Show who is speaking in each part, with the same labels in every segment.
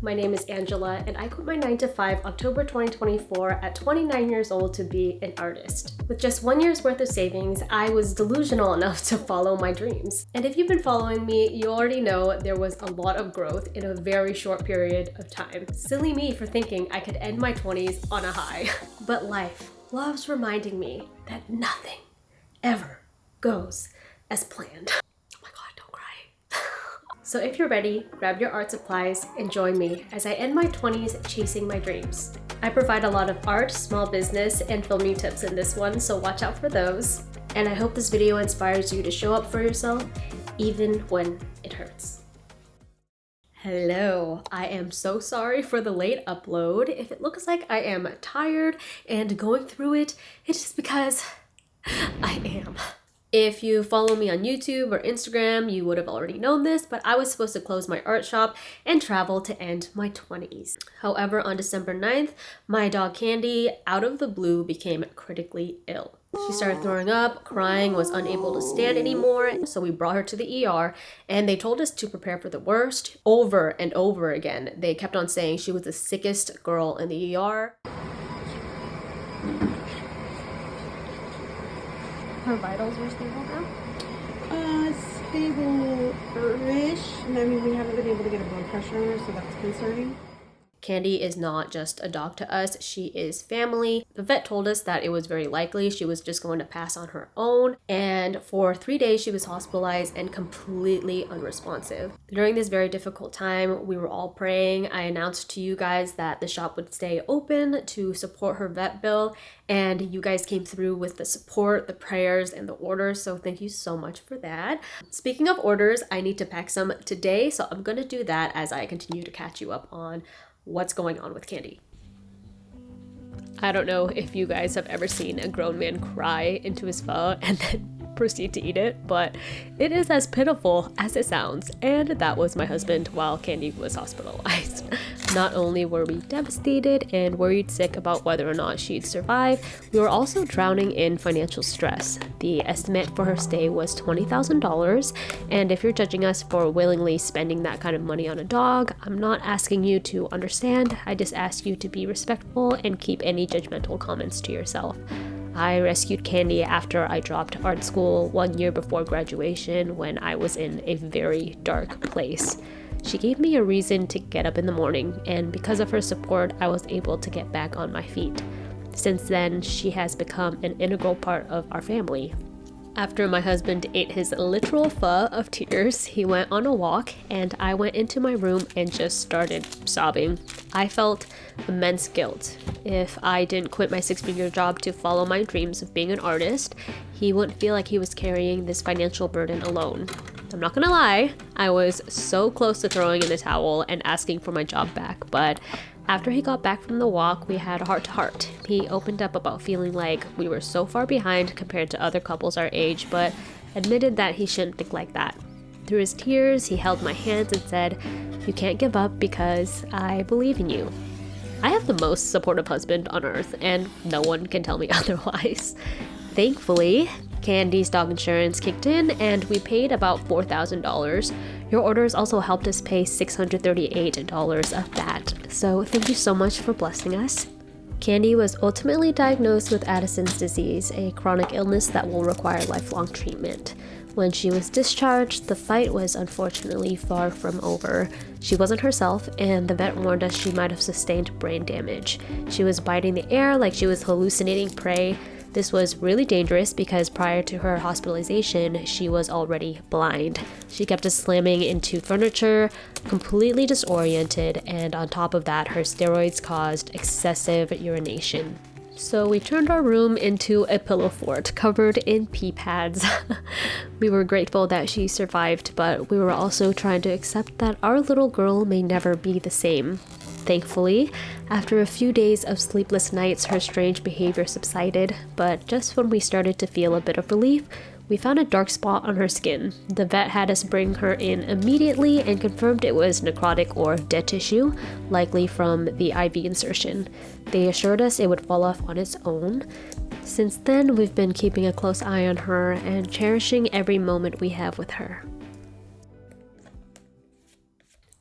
Speaker 1: my name is Angela and I quit my 9-to-5 October 2024 at 29 years old to be an artist. With just 1 year's worth of savings, I was delusional enough to follow my dreams. And if you've been following me, you already know there was a lot of growth in a very short period of time. Silly me for thinking I could end my 20s on a high. But life loves reminding me that nothing ever goes as planned. So if you're ready, grab your art supplies and join me as I end my 20s chasing my dreams. I provide a lot of art, small business, and filming tips in this one, so watch out for those. And I hope this video inspires you to show up for yourself, even when it hurts. Hello, I am so sorry for the late upload. If it looks like I am tired and going through it, it's just because I am. If you follow me on YouTube or Instagram, you would have already known this, but I was supposed to close my art shop and travel to end my 20s. However, on December 9th, my dog Candy, out of the blue, became critically ill. She started throwing up, crying, was unable to stand anymore, so we brought her to the ER, and they told us to prepare for the worst. Over and over again, they kept on saying she was the sickest girl in the ER. Her vitals are stable now?
Speaker 2: Stable-ish. I mean, we haven't been able to get a blood pressure on her, so that's concerning.
Speaker 1: Candy is not just a dog to us, she is family. The vet told us that it was very likely she was just going to pass on her own, and for 3 days she was hospitalized and completely unresponsive. During this very difficult time, we were all praying. I announced to you guys that the shop would stay open to support her vet bill, and you guys came through with the support, the prayers, and the orders, so thank you so much for that. Speaking of orders, I need to pack some today, so I'm gonna do that as I continue to catch you up on what's going on with Candy. I don't know if you guys have ever seen a grown man cry into his pho and then proceed to eat it, but it is as pitiful as it sounds, and that was my husband while Candy was hospitalized. Not only were we devastated and worried sick about whether or not she'd survive, we were also drowning in financial stress. The estimate for her stay was $20,000, and if you're judging us for willingly spending that kind of money on a dog, I'm not asking you to understand, I just ask you to be respectful and keep any judgmental comments to yourself. I rescued Candy after I dropped art school 1 year before graduation when I was in a very dark place. She gave me a reason to get up in the morning, and because of her support, I was able to get back on my feet. Since then, she has become an integral part of our family. After my husband ate his literal pho of tears, he went on a walk, and I went into my room and just started sobbing. I felt immense guilt. If I didn't quit my 6-figure job to follow my dreams of being an artist, he wouldn't feel like he was carrying this financial burden alone. I'm not gonna lie, I was so close to throwing in the towel and asking for my job back, but after he got back from the walk, we had a heart-to-heart. He opened up about feeling like we were so far behind compared to other couples our age, but admitted that he shouldn't think like that. Through his tears, he held my hands and said, "You can't give up because I believe in you." I have the most supportive husband on earth, and no one can tell me otherwise. Thankfully, Candy's dog insurance kicked in and we paid about $4,000. Your orders also helped us pay $638 of that, so thank you so much for blessing us. Candy was ultimately diagnosed with Addison's disease, a chronic illness that will require lifelong treatment. When she was discharged, the fight was unfortunately far from over. She wasn't herself, and the vet warned us she might have sustained brain damage. She was biting the air like she was hallucinating prey. This was really dangerous because prior to her hospitalization, she was already blind. She kept us slamming into furniture, completely disoriented, and on top of that, her steroids caused excessive urination. So we turned our room into a pillow fort covered in pee pads. We were grateful that she survived, but we were also trying to accept that our little girl may never be the same. Thankfully, after a few days of sleepless nights, her strange behavior subsided, but just when we started to feel a bit of relief, we found a dark spot on her skin. The vet had us bring her in immediately and confirmed it was necrotic or dead tissue, likely from the IV insertion. They assured us it would fall off on its own. Since then, we've been keeping a close eye on her and cherishing every moment we have with her.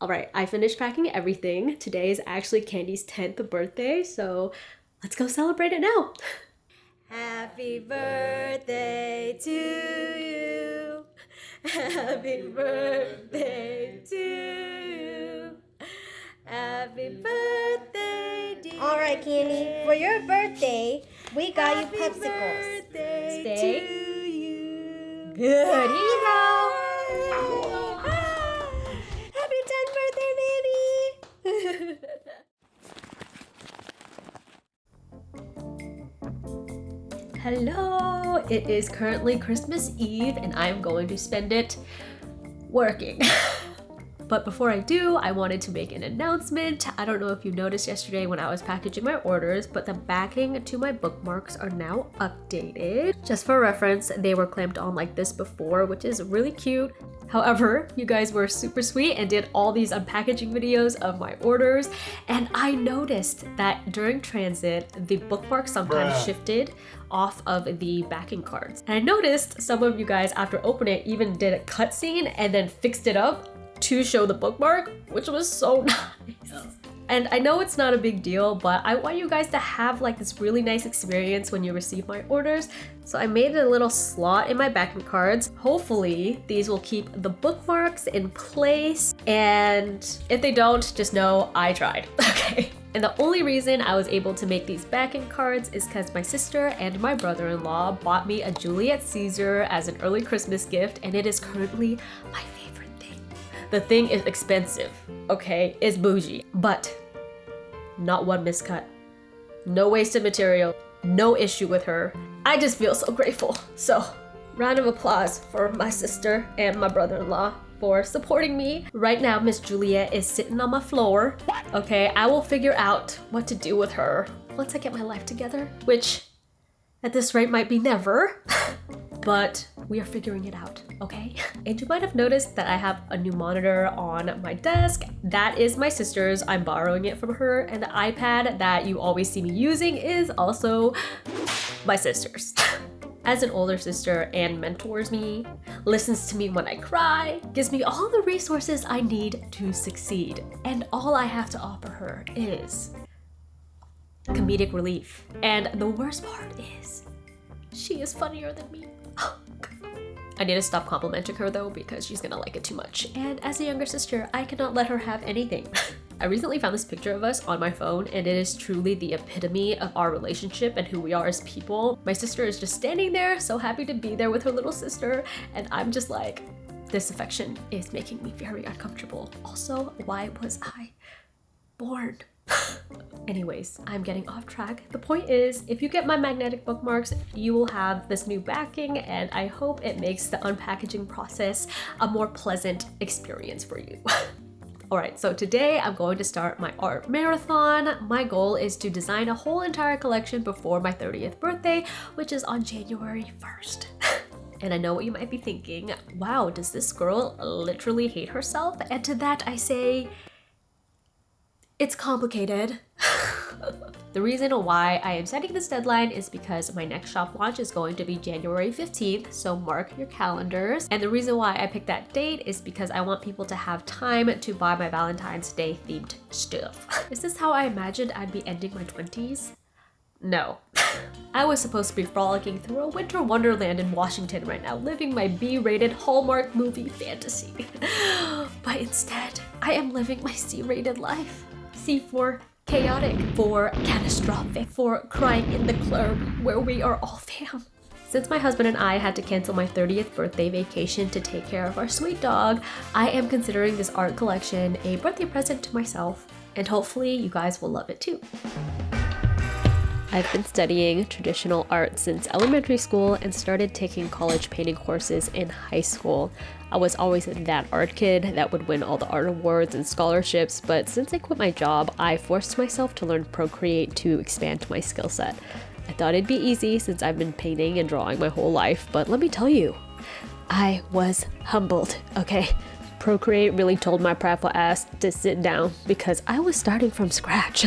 Speaker 1: All right, I finished packing everything. Today is actually Candy's 10th birthday, so let's go celebrate it now. Happy birthday to you. Happy birthday to you. Happy birthday, dear.
Speaker 3: All right, Candy. For your birthday, we got you popsicles.
Speaker 1: Stay.
Speaker 3: To you. Good. Here you go. Happy 10th birthday, baby.
Speaker 1: Hello! It is currently Christmas Eve and I'm going to spend it working. But before I do, I wanted to make an announcement. I don't know if you noticed yesterday when I was packaging my orders, but the backing to my bookmarks are now updated. Just for reference, they were clamped on like this before, which is really cute. However, you guys were super sweet and did all these unpackaging videos of my orders, and I noticed that during transit, the bookmark sometimes shifted off of the backing cards. And I noticed some of you guys, after opening it, even did a cutscene and then fixed it up to show the bookmark, which was so nice. And I know it's not a big deal, but I want you guys to have like this really nice experience when you receive my orders. So I made a little slot in my backing cards. Hopefully these will keep the bookmarks in place. And if they don't, just know I tried, okay? And the only reason I was able to make these backing cards is because my sister and my brother-in-law bought me a Julius Caesar as an early Christmas gift, and it is currently my favorite thing. The thing is expensive, okay? It's bougie, but not one miscut. No wasted material, no issue with her. I just feel so grateful. So, round of applause for my sister and my brother-in-law for supporting me. Right now, Miss Juliet is sitting on my floor. Okay, I will figure out what to do with her once I get my life together, which at this rate might be never. But we are figuring it out, okay? And you might have noticed that I have a new monitor on my desk. That is my sister's. I'm borrowing it from her. And the iPad that you always see me using is also my sister's. As an older sister and mentors me, listens to me when I cry, gives me all the resources I need to succeed. And all I have to offer her is comedic relief. And the worst part is, she is funnier than me. I need to stop complimenting her though, because she's gonna like it too much. And as a younger sister, I cannot let her have anything. I recently found this picture of us on my phone, and it is truly the epitome of our relationship and who we are as people. My sister is just standing there, so happy to be there with her little sister, and I'm just like, this affection is making me very uncomfortable. Also, why was I born? Anyways, I'm getting off track. The point is, if you get my magnetic bookmarks, you will have this new backing, and I hope it makes the unpackaging process a more pleasant experience for you. Alright, so today I'm going to start my art marathon. My goal is to design a whole entire collection before my 30th birthday, which is on January 1st. And I know what you might be thinking, wow, does this girl literally hate herself? And to that I say, it's complicated. The reason why I am setting this deadline is because my next shop launch is going to be January 15th, so mark your calendars. And the reason why I picked that date is because I want people to have time to buy my Valentine's Day themed stuff. Is this how I imagined I'd be ending my 20s? No. I was supposed to be frolicking through a winter wonderland in Washington right now, living my B-rated Hallmark movie fantasy. But instead, I am living my C-rated life. C for chaotic, for catastrophic, for crying in the club where we are all fam. Since my husband and I had to cancel my 30th birthday vacation to take care of our sweet dog, I am considering this art collection a birthday present to myself, and hopefully you guys will love it too. I've been studying traditional art since elementary school and started taking college painting courses in high school. I was always that art kid that would win all the art awards and scholarships, but since I quit my job, I forced myself to learn Procreate to expand my skill set. I thought it'd be easy since I've been painting and drawing my whole life, but let me tell you, I was humbled, okay? Procreate really told my prideful ass to sit down because I was starting from scratch.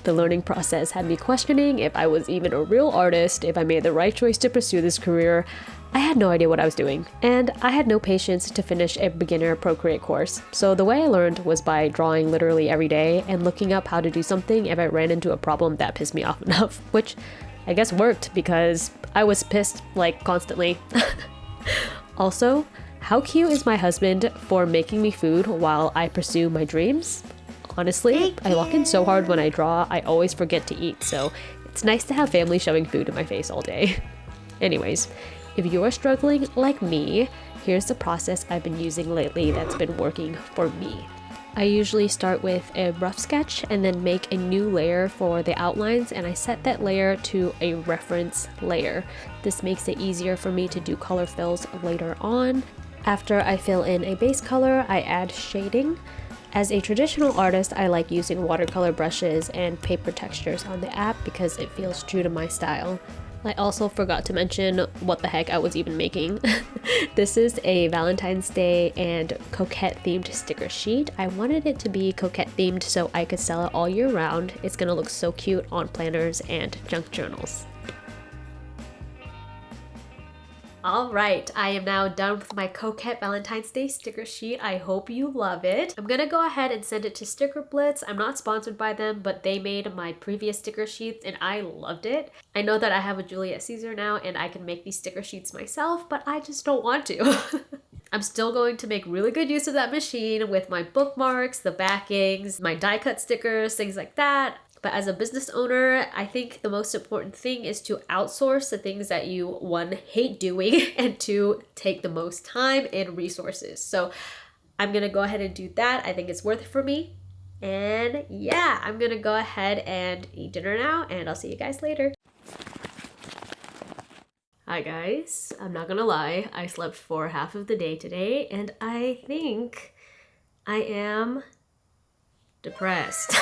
Speaker 1: The learning process had me questioning if I was even a real artist, if I made the right choice to pursue this career. I had no idea what I was doing, and I had no patience to finish a beginner procreate course. So the way I learned was by drawing literally every day and looking up how to do something if I ran into a problem that pissed me off enough, which I guess worked because I was pissed like constantly. Also, how cute is my husband for making me food while I pursue my dreams? Honestly, I lock in so hard when I draw, I always forget to eat, so it's nice to have family shoving food in my face all day. Anyways, if you are struggling like me, here's the process I've been using lately that's been working for me. I usually start with a rough sketch and then make a new layer for the outlines, and I set that layer to a reference layer. This makes it easier for me to do color fills later on. After I fill in a base color, I add shading. As a traditional artist, I like using watercolor brushes and paper textures on the app because it feels true to my style. I also forgot to mention what the heck I was even making. This is a Valentine's Day and coquette themed sticker sheet. I wanted it to be coquette themed so I could sell it all year round. It's gonna look so cute on planners and junk journals. Alright, I am now done with my Coquette Valentine's Day sticker sheet. I hope you love it. I'm gonna go ahead and send it to Sticker Blitz. I'm not sponsored by them, but they made my previous sticker sheets and I loved it. I know that I have a Julius Caesar now and I can make these sticker sheets myself, but I just don't want to. I'm still going to make really good use of that machine with my bookmarks, the backings, my die cut stickers, things like that. But as a business owner, I think the most important thing is to outsource the things that you, one, hate doing, and two, take the most time and resources. So I'm gonna go ahead and do that. I think it's worth it for me. And yeah, I'm gonna go ahead and eat dinner now, and I'll see you guys later. Hi guys, I'm not gonna lie, I slept for half of the day today, and I think I am depressed.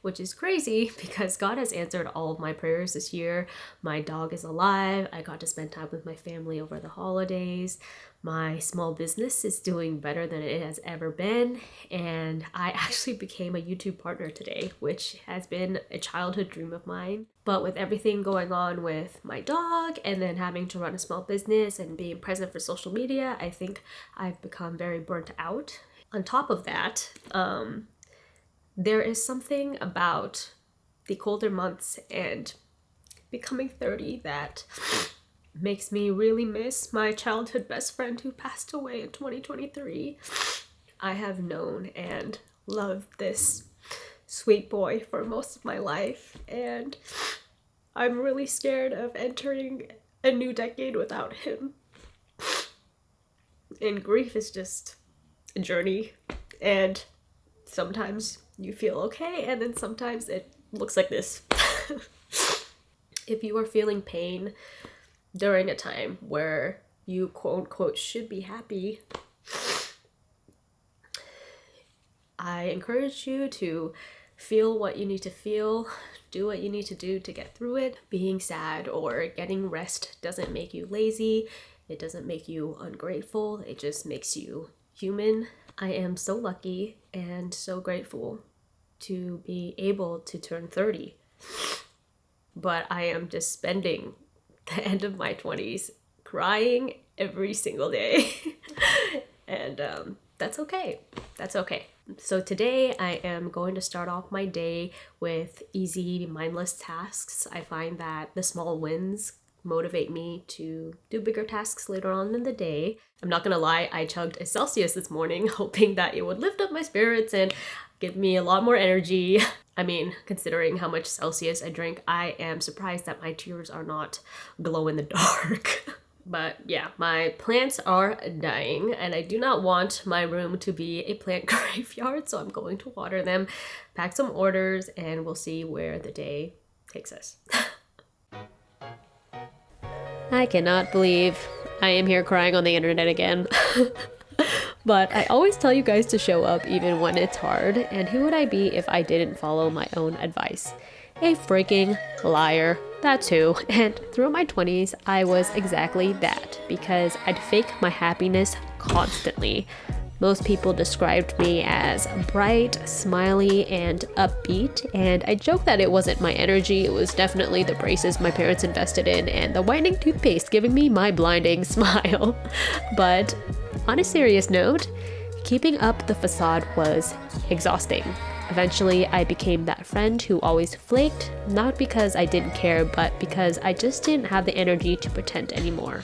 Speaker 1: Which is crazy because God has answered all of my prayers this year. My dog is alive. I got to spend time with my family over the holidays. My small business is doing better than it has ever been. And I actually became a YouTube partner today, which has been a childhood dream of mine. But with everything going on with my dog and then having to run a small business and being present for social media, I think I've become very burnt out. On top of that, there is something about the colder months and becoming 30 that makes me really miss my childhood best friend who passed away in 2023. I have known and loved this sweet boy for most of my life, and I'm really scared of entering a new decade without him. And grief is just a journey, and sometimes you feel okay, and then sometimes it looks like this. If you are feeling pain during a time where you quote unquote should be happy, I encourage you to feel what you need to feel, do what you need to do to get through it. Being sad or getting rest doesn't make you lazy, it doesn't make you ungrateful, it just makes you human. I am so lucky and so grateful to be able to turn 30. But I am just spending the end of my 20s crying every single day. And that's okay. That's okay. So today I am going to start off my day with easy, mindless tasks. I find that the small wins motivate me to do bigger tasks later on in the day. I'm not gonna lie, I chugged a Celsius this morning hoping that it would lift up my spirits and give me a lot more energy. I mean, considering how much Celsius I drink, I am surprised that my tears are not glow in the dark. But yeah, my plants are dying and I do not want my room to be a plant graveyard, so I'm going to water them, pack some orders, and we'll see where the day takes us. I cannot believe I am here crying on the internet again. But I always tell you guys to show up even when it's hard, and who would I be if I didn't follow my own advice? A freaking liar. That's who. And through my 20s, I was exactly that, because I'd fake my happiness constantly. Most people described me as bright, smiley, and upbeat, and I joke that it wasn't my energy, it was definitely the braces my parents invested in and the whitening toothpaste giving me my blinding smile. But on a serious note, keeping up the facade was exhausting. Eventually, I became that friend who always flaked, not because I didn't care, but because I just didn't have the energy to pretend anymore.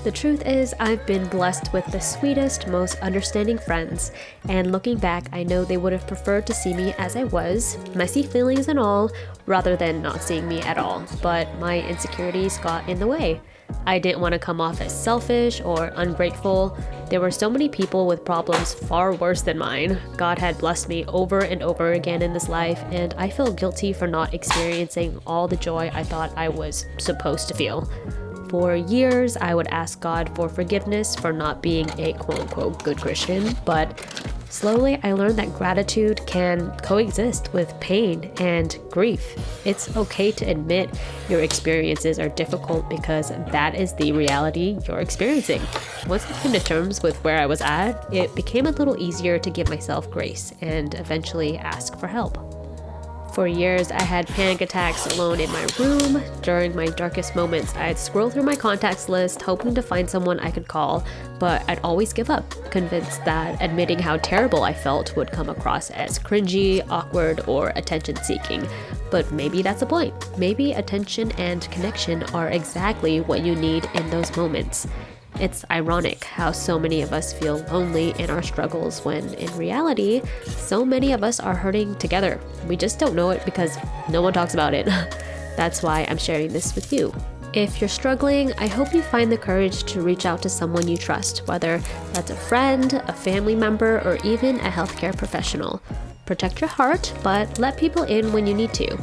Speaker 1: The truth is, I've been blessed with the sweetest, most understanding friends, and looking back, I know they would have preferred to see me as I was, messy feelings and all, rather than not seeing me at all, but my insecurities got in the way. I didn't want to come off as selfish or ungrateful. There were so many people with problems far worse than mine. God had blessed me over and over again in this life, and I feel guilty for not experiencing all the joy I thought I was supposed to feel. For years, I would ask God for forgiveness for not being a quote-unquote good Christian, but slowly I learned that gratitude can coexist with pain and grief. It's okay to admit your experiences are difficult because that is the reality you're experiencing. Once I came to terms with where I was at, it became a little easier to give myself grace and eventually ask for help. For years, I had panic attacks alone in my room. During my darkest moments, I'd scroll through my contacts list, hoping to find someone I could call, but I'd always give up, convinced that admitting how terrible I felt would come across as cringy, awkward, or attention-seeking. But maybe that's the point. Maybe attention and connection are exactly what you need in those moments. It's ironic how so many of us feel lonely in our struggles when, in reality, so many of us are hurting together. We just don't know it because no one talks about it. That's why I'm sharing this with you. If you're struggling, I hope you find the courage to reach out to someone you trust, whether that's a friend, a family member, or even a healthcare professional. Protect your heart, but let people in when you need to.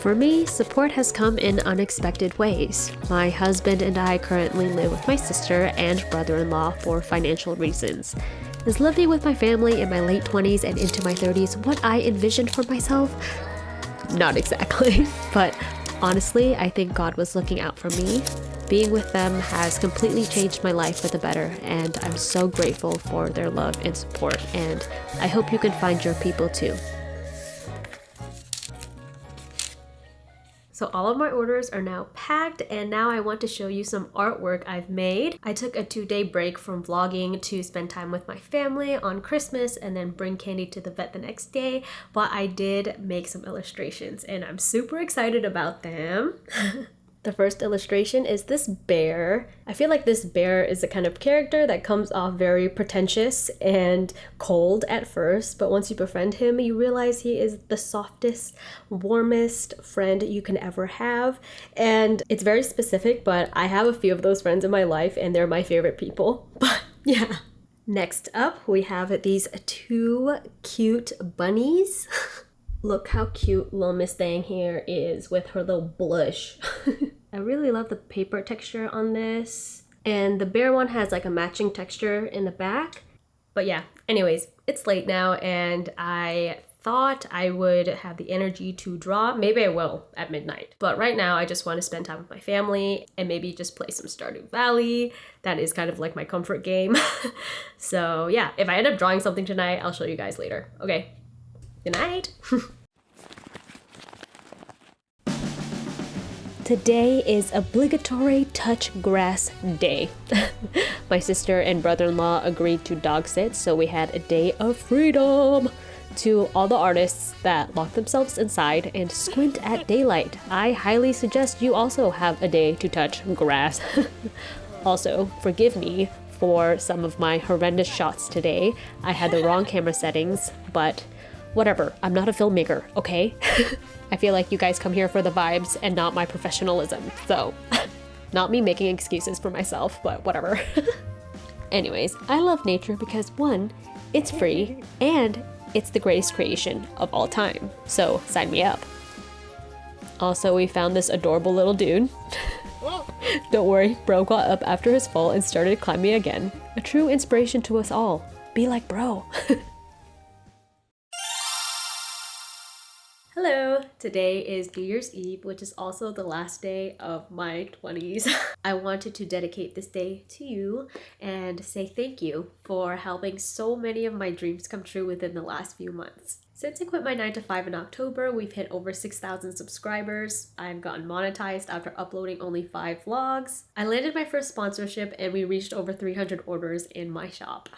Speaker 1: For me, support has come in unexpected ways. My husband and I currently live with my sister and brother-in-law for financial reasons. Is living with my family in my late 20s and into my 30s what I envisioned for myself? Not exactly, but honestly, I think God was looking out for me. Being with them has completely changed my life for the better, and I'm so grateful for their love and support, and I hope you can find your people too. So all of my orders are now packed, and now I want to show you some artwork I've made. I took a 2-day break from vlogging to spend time with my family on Christmas and then bring candy to the vet the next day, but I did make some illustrations and I'm super excited about them. The first illustration is this bear. I feel like this bear is the kind of character that comes off very pretentious and cold at first, but once you befriend him, you realize he is the softest, warmest friend you can ever have. And it's very specific, but I have a few of those friends in my life and they're my favorite people. But yeah. Next up, we have these 2 cute bunnies. Look how cute little Miss Thang here is with her little blush. I really love the paper texture on this. And the bear one has like a matching texture in the back. But yeah, anyways, it's late now and I thought I would have the energy to draw. Maybe I will at midnight. But right now I just want to spend time with my family and maybe just play some Stardew Valley. That is kind of like my comfort game. So yeah, if I end up drawing something tonight, I'll show you guys later. Okay. Good night. Today is obligatory touch grass day. My sister and brother-in-law agreed to dog sit, so we had a day of freedom. To all the artists that lock themselves inside and squint at daylight, I highly suggest you also have a day to touch grass. Also, forgive me for some of my horrendous shots today. I had the wrong camera settings, but whatever, I'm not a filmmaker, okay? I feel like you guys come here for the vibes and not my professionalism, so not me making excuses for myself, but whatever. Anyways, I love nature because 1, it's free, and it's the greatest creation of all time, so sign me up. Also, we found this adorable little dude. Don't worry, bro got up after his fall and started climbing again. A true inspiration to us all. Be like bro. Hello. Today is New Year's Eve, which is also the last day of my 20s. I wanted to dedicate this day to you and say thank you for helping so many of my dreams come true within the last few months. Since I quit my 9 to 5 in October, we've hit over 6,000 subscribers. I've gotten monetized after uploading only 5 vlogs. I landed my first sponsorship and we reached over 300 orders in my shop.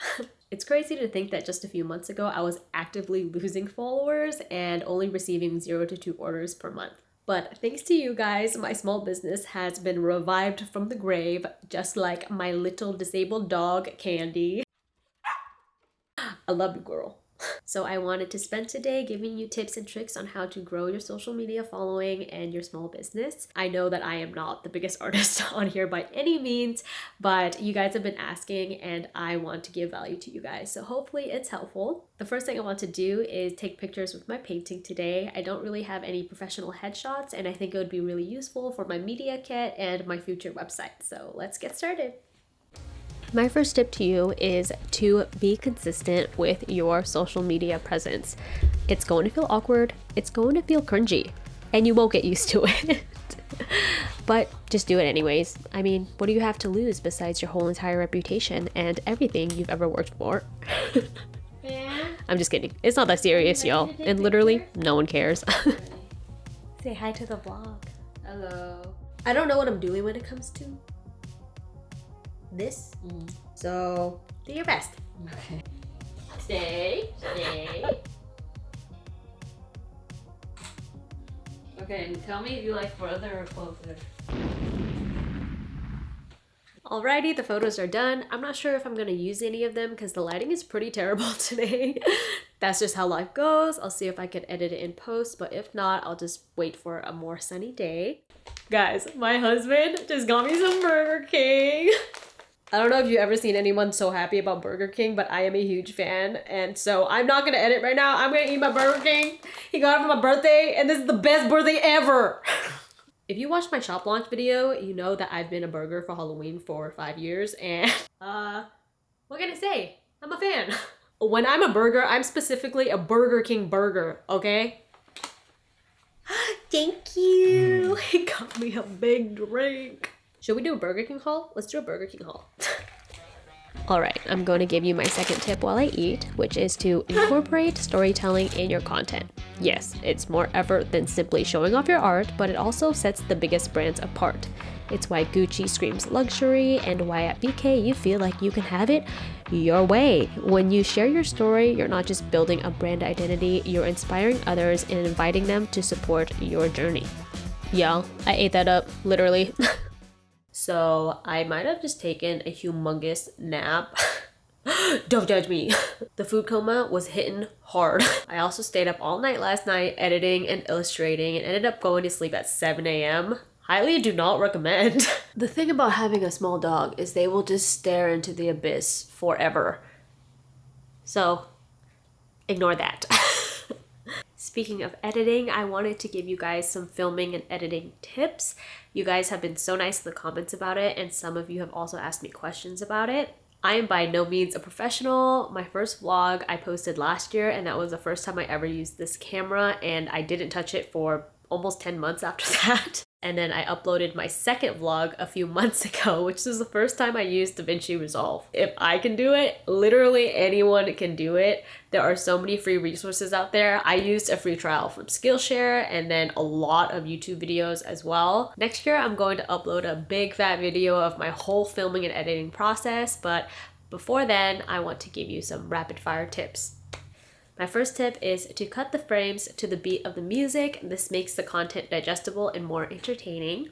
Speaker 1: It's crazy to think that just a few months ago, I was actively losing followers and only receiving 0 to 2 orders per month. But thanks to you guys, my small business has been revived from the grave, just like my little disabled dog, Candy. I love you, girl. So I wanted to spend today giving you tips and tricks on how to grow your social media following and your small business. I know that I am not the biggest artist on here by any means, but you guys have been asking and I want to give value to you guys. So hopefully it's helpful. The first thing I want to do is take pictures with my painting today. I don't really have any professional headshots and I think it would be really useful for my media kit and my future website. So let's get started. My first tip to you is to be consistent with your social media presence. It's going to feel awkward, it's going to feel cringy, and you won't get used to it. But just do it anyways. I mean, what do you have to lose besides your whole entire reputation and everything you've ever worked for?
Speaker 3: Yeah.
Speaker 1: I'm just kidding. It's not that serious, y'all. And literally, no one cares. Say hi to the vlog.
Speaker 2: Hello.
Speaker 1: I don't know what I'm doing when it comes to this. So do your best.
Speaker 2: Okay.
Speaker 1: Stay.
Speaker 2: Okay, and tell me if you like further or closer.
Speaker 1: Alrighty, the photos are done. I'm not sure if I'm gonna use any of them because the lighting is pretty terrible today. That's just how life goes. I'll see if I can edit it in post, but if not, I'll just wait for a more sunny day. Guys, my husband just got me some Burger King. I don't know if you've ever seen anyone so happy about Burger King, but I am a huge fan. And so I'm not gonna edit right now. I'm gonna eat my Burger King. He got it for my birthday, and this is the best birthday ever. If you watched my shop launch video, you know that I've been a burger for Halloween for 5 years, and what can I say? I'm a fan. When I'm a burger, I'm specifically a Burger King burger, okay? Thank you. He got me a big drink. Should we do a Burger King haul? Let's do a Burger King haul. Alright, I'm going to give you my second tip while I eat, which is to incorporate storytelling in your content. Yes, it's more effort than simply showing off your art, but it also sets the biggest brands apart. It's why Gucci screams luxury and why at BK you feel like you can have it your way. When you share your story, you're not just building a brand identity, you're inspiring others and inviting them to support your journey. Y'all, I ate that up, literally. So I might have just taken a humongous nap. Don't judge me. The food coma was hitting hard. I also stayed up all night last night editing and illustrating and ended up going to sleep at 7 a.m. Highly do not recommend. The thing about having a small dog is they will just stare into the abyss forever. So ignore that. Speaking of editing, I wanted to give you guys some filming and editing tips. You guys have been so nice in the comments about it, and some of you have also asked me questions about it. I am by no means a professional. My first vlog I posted last year, and that was the first time I ever used this camera, and I didn't touch it for almost 10 months after that. And then I uploaded my second vlog a few months ago, which was the first time I used DaVinci Resolve. If I can do it, literally anyone can do it. There are so many free resources out there. I used a free trial from Skillshare and then a lot of YouTube videos as well. Next year, I'm going to upload a big fat video of my whole filming and editing process, but before then, I want to give you some rapid fire tips. My first tip is to cut the frames to the beat of the music. This makes the content digestible and more entertaining.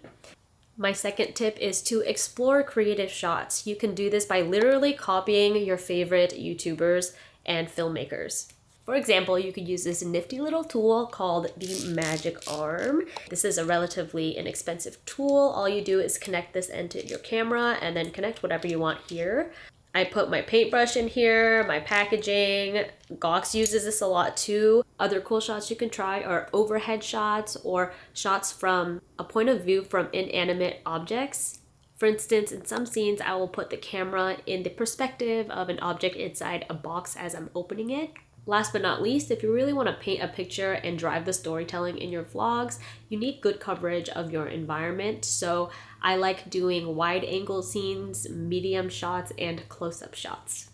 Speaker 1: My second tip is to explore creative shots. You can do this by literally copying your favorite YouTubers and filmmakers. For example, you could use this nifty little tool called the Magic Arm. This is a relatively inexpensive tool. All you do is connect this end to your camera and then connect whatever you want here. I put my paintbrush in here, my packaging. Gox uses this a lot too. Other cool shots you can try are overhead shots or shots from a point of view from inanimate objects. For instance, in some scenes, I will put the camera in the perspective of an object inside a box as I'm opening it. Last but not least, if you really want to paint a picture and drive the storytelling in your vlogs, you need good coverage of your environment. So I like doing wide angle scenes, medium shots, and close-up shots.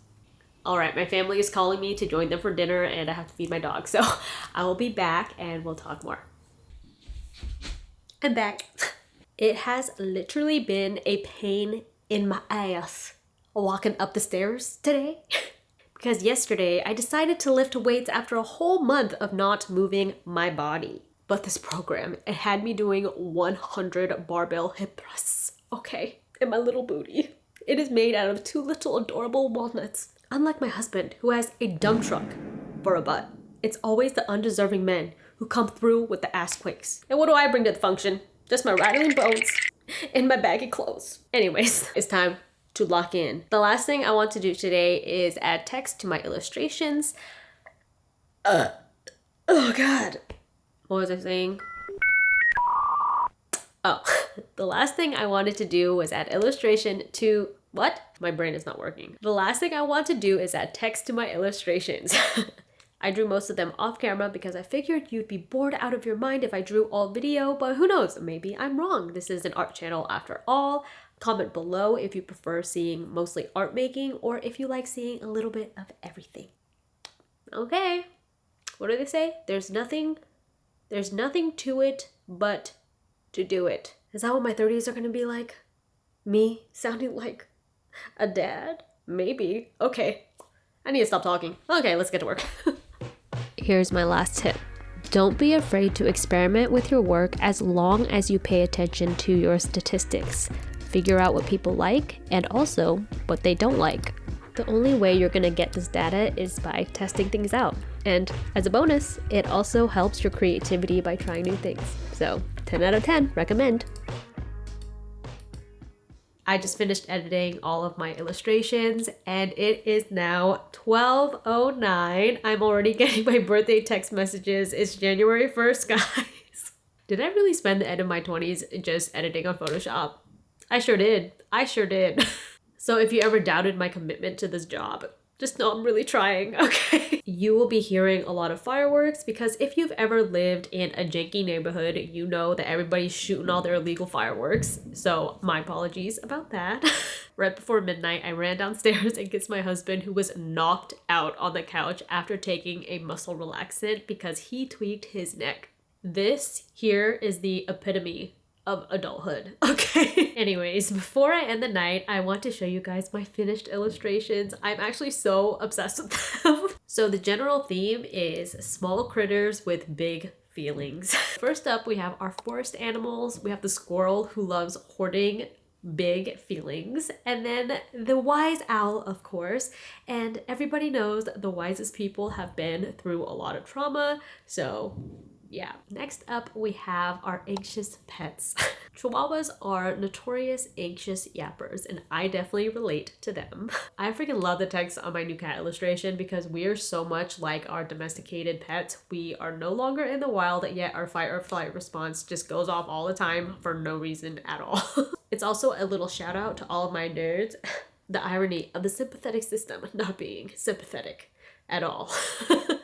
Speaker 1: All right, my family is calling me to join them for dinner and I have to feed my dog. So I will be back and we'll talk more. I'm back. It has literally been a pain in my ass walking up the stairs today. Because yesterday I decided to lift weights after a whole month of not moving my body. But this program, it had me doing 100 barbell hip thrusts. Okay, and my little booty. It is made out of 2 little adorable walnuts. Unlike my husband, who has a dump truck for a butt, it's always the undeserving men who come through with the ass quakes. And what do I bring to the function? Just my rattling bones and my baggy clothes. Anyways, it's time to lock in. The last thing I want to do today is add text to my illustrations. Oh God. What was I saying? Oh, the last thing I wanted to do was add illustration to, what? My brain is not working. The last thing I want to do is add text to my illustrations. I drew most of them off camera because I figured you'd be bored out of your mind if I drew all video, but who knows, maybe I'm wrong. This is an art channel after all. Comment below if you prefer seeing mostly art making or if you like seeing a little bit of everything. Okay, what do they say? There's nothing to it but to do it. Is that what my 30s are gonna be like? Me sounding like a dad? Maybe. Okay, I need to stop talking. Okay, let's get to work. Here's my last tip. Don't be afraid to experiment with your work as long as you pay attention to your statistics. Figure out what people like and also what they don't like. The only way you're gonna get this data is by testing things out. And as a bonus, it also helps your creativity by trying new things. So 10 out of 10, recommend. I just finished editing all of my illustrations and it is now 12:09. I'm already getting my birthday text messages. It's January 1st, guys. Did I really spend the end of my 20s just editing on Photoshop? I sure did. So if you ever doubted my commitment to this job, just know I'm really trying, okay? You will be hearing a lot of fireworks because if you've ever lived in a janky neighborhood, you know that everybody's shooting all their illegal fireworks. So my apologies about that. Right before midnight, I ran downstairs and kissed my husband who was knocked out on the couch after taking a muscle relaxant because he tweaked his neck. This here is the epitome of adulthood, okay? Anyways, before I end the night, I want to show you guys my finished illustrations. I'm actually so obsessed with them. So the general theme is small critters with big feelings. First up, we have our forest animals. We have the squirrel who loves hoarding big feelings, and then the wise owl, of course. And everybody knows the wisest people have been through a lot of trauma, so yeah. Next up, we have our anxious pets. Chihuahuas are notorious anxious yappers, and I definitely relate to them. I freaking love the text on my new cat illustration because we are so much like our domesticated pets. We are no longer in the wild, yet our fight or flight response just goes off all the time for no reason at all. It's also a little shout out to all of my nerds. The irony of the sympathetic system not being sympathetic at all.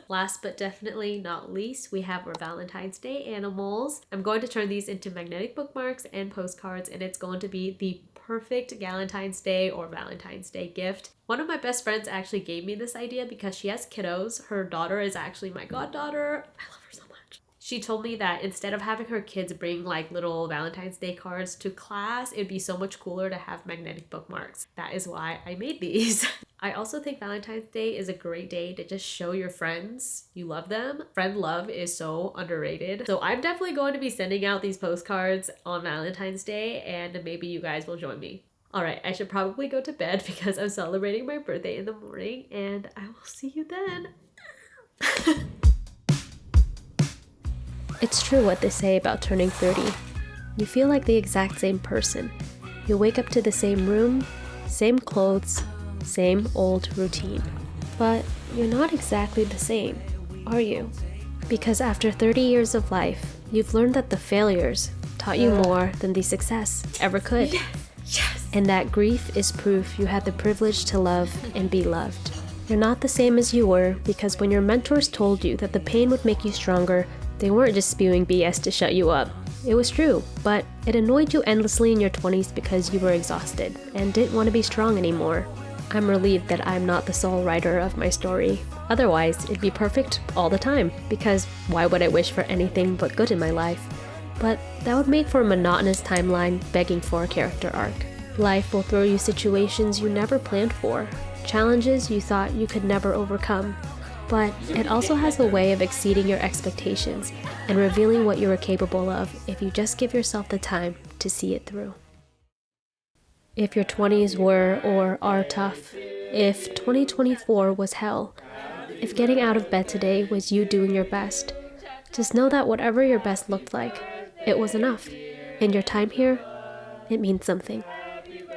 Speaker 1: Last but definitely not least, we have our Valentine's Day animals. I'm going to turn these into magnetic bookmarks and postcards, and it's going to be the perfect Valentine's Day or Valentine's Day gift. One of my best friends actually gave me this idea because she has kiddos. Her daughter is actually my goddaughter. I love her so much. She told me that instead of having her kids bring like little Valentine's Day cards to class, it'd be so much cooler to have magnetic bookmarks. That is why I made these. I also think Valentine's Day is a great day to just show your friends you love them. Friend love is so underrated. So I'm definitely going to be sending out these postcards on Valentine's Day, and maybe you guys will join me. All right, I should probably go to bed because I'm celebrating my birthday in the morning, and I will see you then. It's true what they say about turning 30. You feel like the exact same person. You wake up to the same room, same clothes, same old routine. But you're not exactly the same, are you? Because after 30 years of life, you've learned that the failures taught you more than the success ever could. Yes. And that grief is proof you had the privilege to love and be loved. You're not the same as you were because when your mentors told you that the pain would make you stronger, they weren't just spewing BS to shut you up. It was true, but it annoyed you endlessly in your 20s because you were exhausted and didn't want to be strong anymore. I'm relieved that I'm not the sole writer of my story. Otherwise, it'd be perfect all the time, because why would I wish for anything but good in my life? But that would make for a monotonous timeline begging for a character arc. Life will throw you situations you never planned for, challenges you thought you could never overcome. But it also has a way of exceeding your expectations and revealing what you are capable of if you just give yourself the time to see it through. If your 20s were or are tough, if 2024 was hell, if getting out of bed today was you doing your best, just know that whatever your best looked like, it was enough. And your time here, it means something.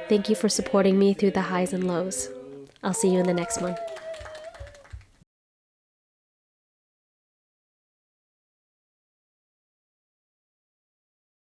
Speaker 1: Thank you for supporting me through the highs and lows. I'll see you in the next one.